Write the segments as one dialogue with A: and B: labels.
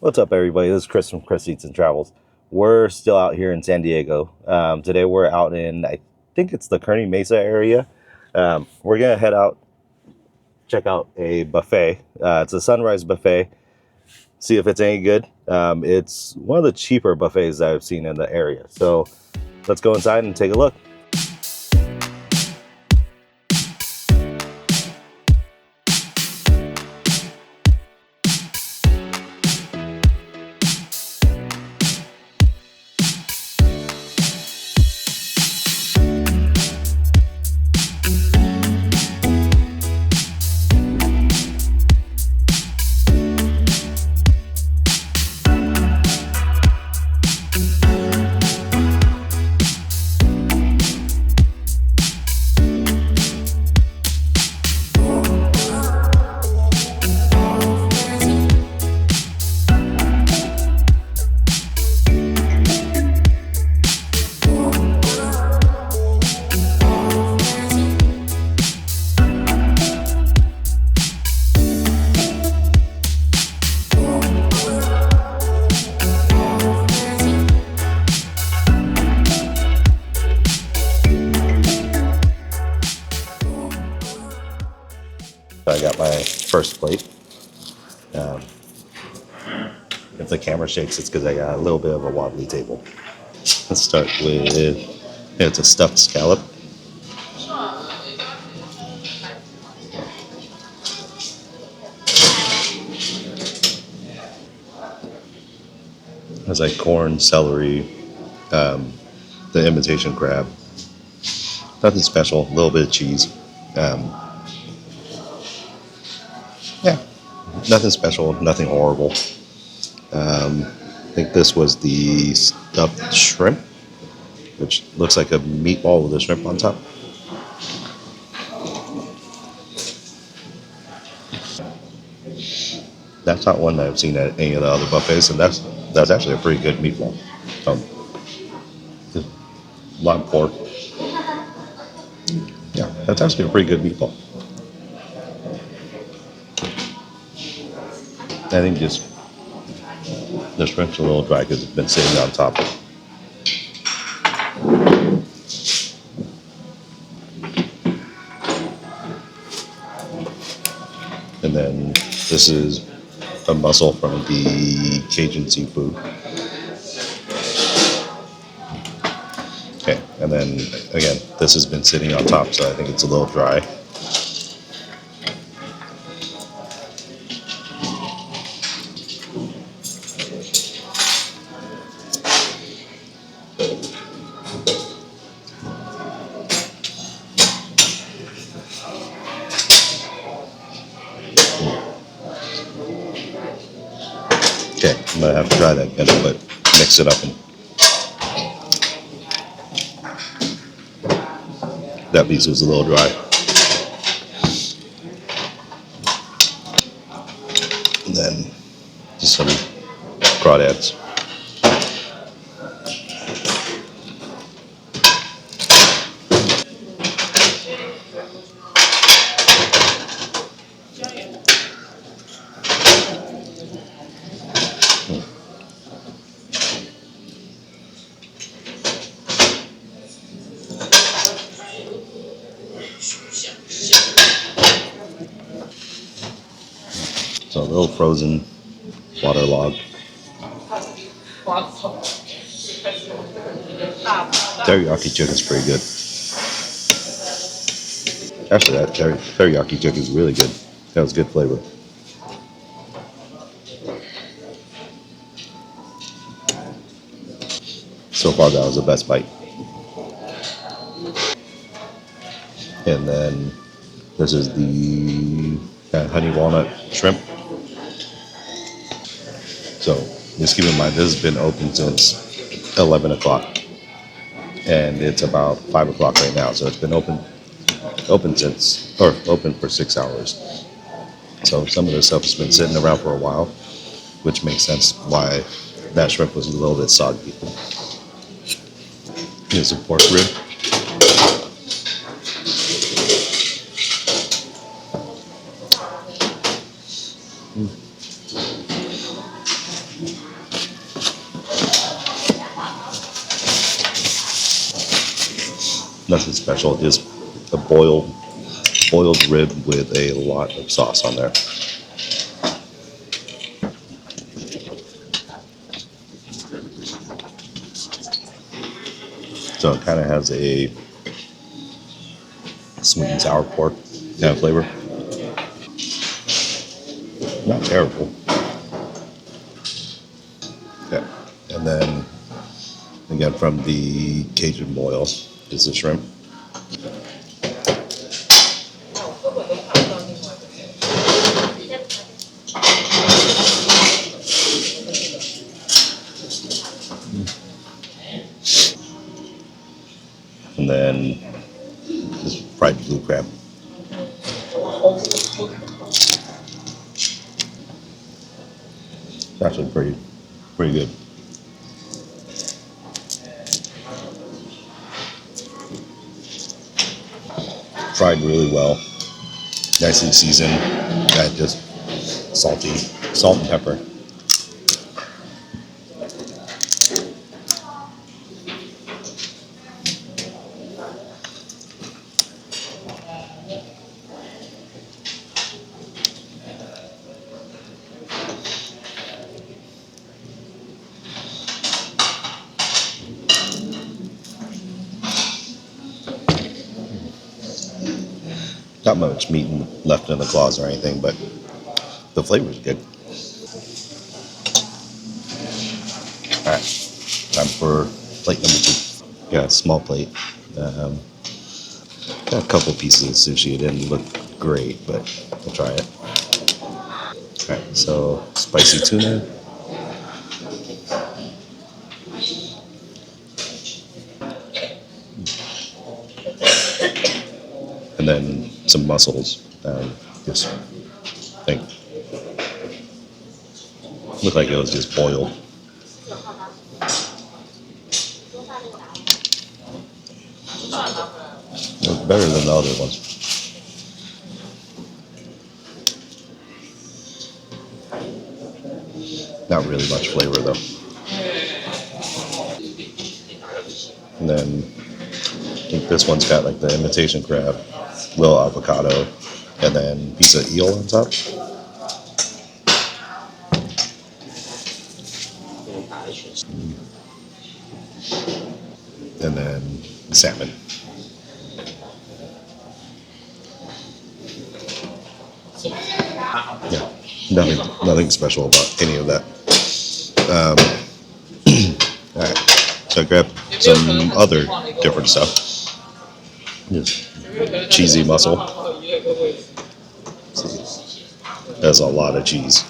A: What's up, everybody? This is Chris from Chris Eats and Travels. We're still out here in San Diego. Today we're out in, I think it's the Kearney Mesa area. We're going to head out, check out a buffet. It's a sunrise buffet, see if it's any good. It's one of the cheaper buffets that I've seen in the area. So let's go inside and take a look. I got my first plate. Um, if the camera shakes, it's because I got a little bit of a wobbly table. Let's start with, it's a stuffed scallop. It's like corn, celery, the imitation crab. Nothing special. A little bit of cheese. Um, yeah, nothing special. Nothing horrible. I think this was the stuffed shrimp, which looks like a meatball with a shrimp on top. That's not one that I've seen at any of the other buffets, and that's actually a pretty good meatball. Um, a lot of pork. Yeah, that's actually a pretty good meatball. I think just the shrimp's a little dry because it's been sitting on top. And then this is a mussel from the Cajun seafood. Okay, and then again, this has been sitting on top, so I think it's a little dry. Okay, I'm gonna have to try that again, but mix it up. And that piece was a little dry. And then just some crawdads. So a little frozen waterlogged. Teriyaki chicken's pretty good. Actually, that teriyaki chicken is really good. That was good flavor. So far, that was the best bite. And then this is the honey walnut shrimp. So just keep in mind, this has been open since 11 o'clock. And it's about 5 o'clock right now. So it's been open for 6 hours. So some of this stuff has been sitting around for a while, which makes sense why that shrimp was a little bit soggy. Here's a pork rib. Nothing special, just a boiled rib with a lot of sauce on there. So it kind of has a sweet and sour pork kind of flavor. Not terrible. Yeah. And then again from the Cajun boil is the shrimp. And then this fried blue crab. It's actually pretty good. Fried really well. Nicely seasoned. Got just salty, salt and pepper. Not much meat left in the claws or anything, but the flavor is good. All right, time for plate number 2. Got a small plate. Um, got a couple pieces of sushi. It didn't look great, but we'll try it. All right, so spicy tuna, and then some mussels. Just think looked like it was just boiled. It was better than the other ones. Not really much flavor though. And then I think this one's got like the imitation crab, little avocado, and then piece of eel on top. And then salmon. Yeah, nothing special about any of that. All right, so I grabbed some other different stuff. Just cheesy mussel. That's a lot of cheese.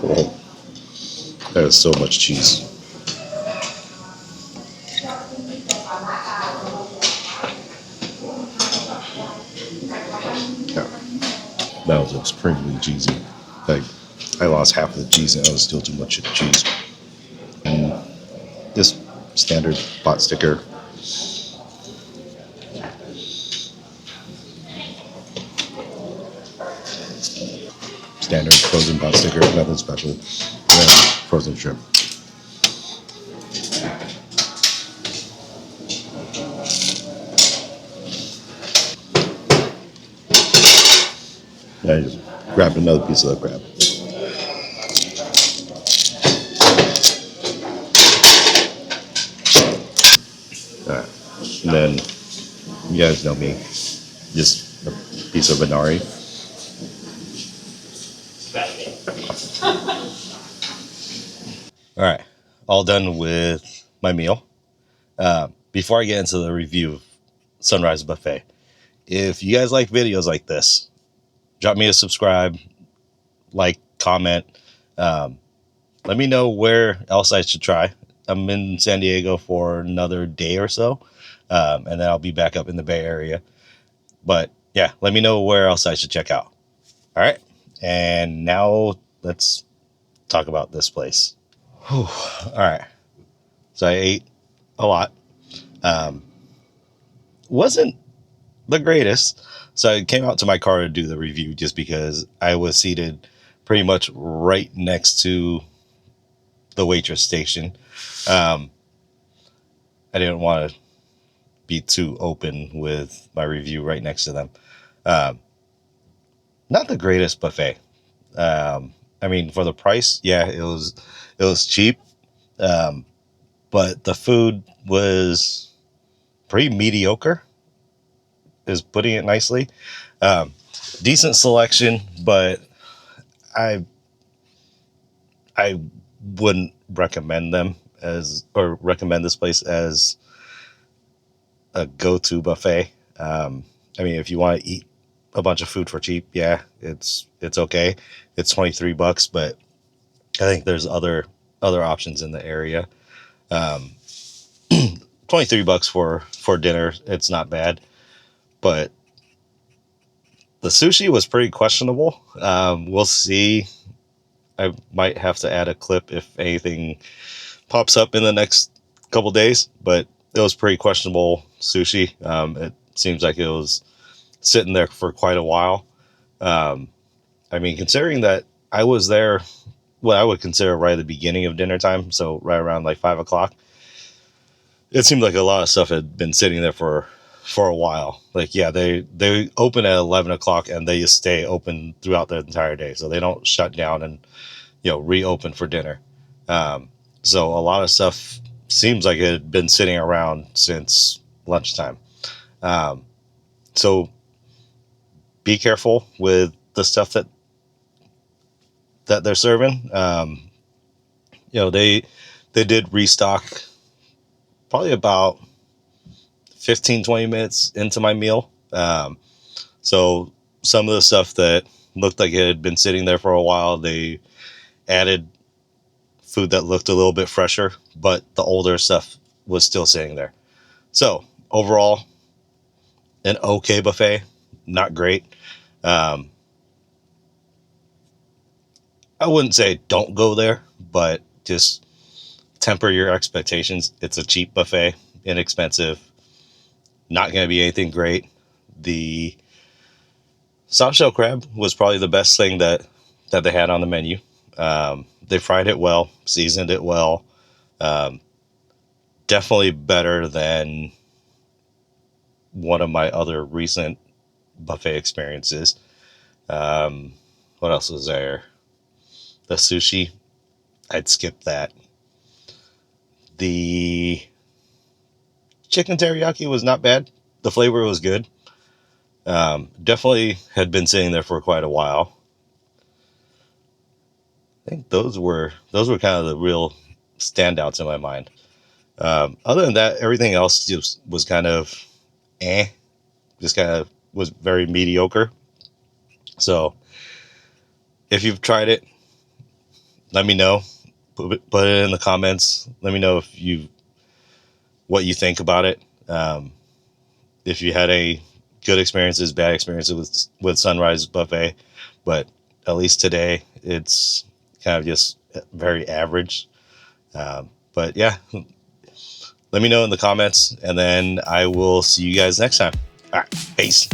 A: Whoa, that is so much cheese. Yeah, that was extremely cheesy. Like I lost half of the cheese and it was still too much cheese. Just standard pot sticker. Standard frozen pot sticker, nothing special. And frozen shrimp. And I just grabbed another piece of the crab. All right. And then you guys know me. Just a piece of inari. All right, all done with my meal. Before I get into the review of Sunrise Buffet, if you guys like videos like this, drop me a subscribe, like, comment. Um, Let me know where else I should try. I'm in San Diego for another day or so, and then I'll be back up in the Bay Area. But yeah, let me know where else I should check out. All right, and now let's talk about this place. Whew. All right, so I ate a lot. Um, wasn't the greatest. So I came out to my car to do the review just because I was seated pretty much right next to the waitress station. I didn't want to be too open with my review right next to them. Um, Not the greatest buffet. I mean, for the price, yeah, it was cheap, um, but the food was pretty mediocre. Is putting it nicely. Um, Decent selection, but I I wouldn't recommend them as or recommend this place as a go-to buffet. I mean, if you want to eat a bunch of food for cheap, yeah, it's okay. It's $23, but I think there's other options in the area. Um, $23 for dinner, it's not bad, but the sushi was pretty questionable. We'll see. I might have to add a clip if anything pops up in the next couple days, but it was pretty questionable sushi. It seems like it was sitting there for quite a while. Um, I mean, considering that I was there, what I would consider right at the beginning of dinner time, so right around like 5 o'clock, it seemed like a lot of stuff had been sitting there for a while. Like, yeah, they open at 11 o'clock and they just stay open throughout the entire day, so they don't shut down and reopen for dinner. Um, so a lot of stuff seems like it had been sitting around since lunchtime. Um, so be careful with the stuff that they're serving. They did restock probably about 15-20 minutes into my meal. So some of the stuff that looked like it had been sitting there for a while, they added food that looked a little bit fresher, but the older stuff was still sitting there. So overall, an okay buffet, not great. Um, I wouldn't say don't go there, but just temper your expectations. It's a cheap buffet, inexpensive, not going to be anything great. The soft shell crab was probably the best thing that they had on the menu. They fried it well, seasoned it well. Um, Definitely better than one of my other recent buffet experiences. Um, what else was there? The sushi, I'd skip that. The chicken teriyaki was not bad. The flavor was good. Definitely had been sitting there for quite a while. I think those were kind of the real standouts in my mind. Other than that, everything else just was kind of just kind of was very mediocre. So if you've tried it, let me know. Put it in the comments. Let me know if what you think about it. If you had any good experiences, bad experiences with Sunrise Buffet, but at least today it's kind of just very average. But yeah, let me know in the comments, and then I will see you guys next time. All right, peace.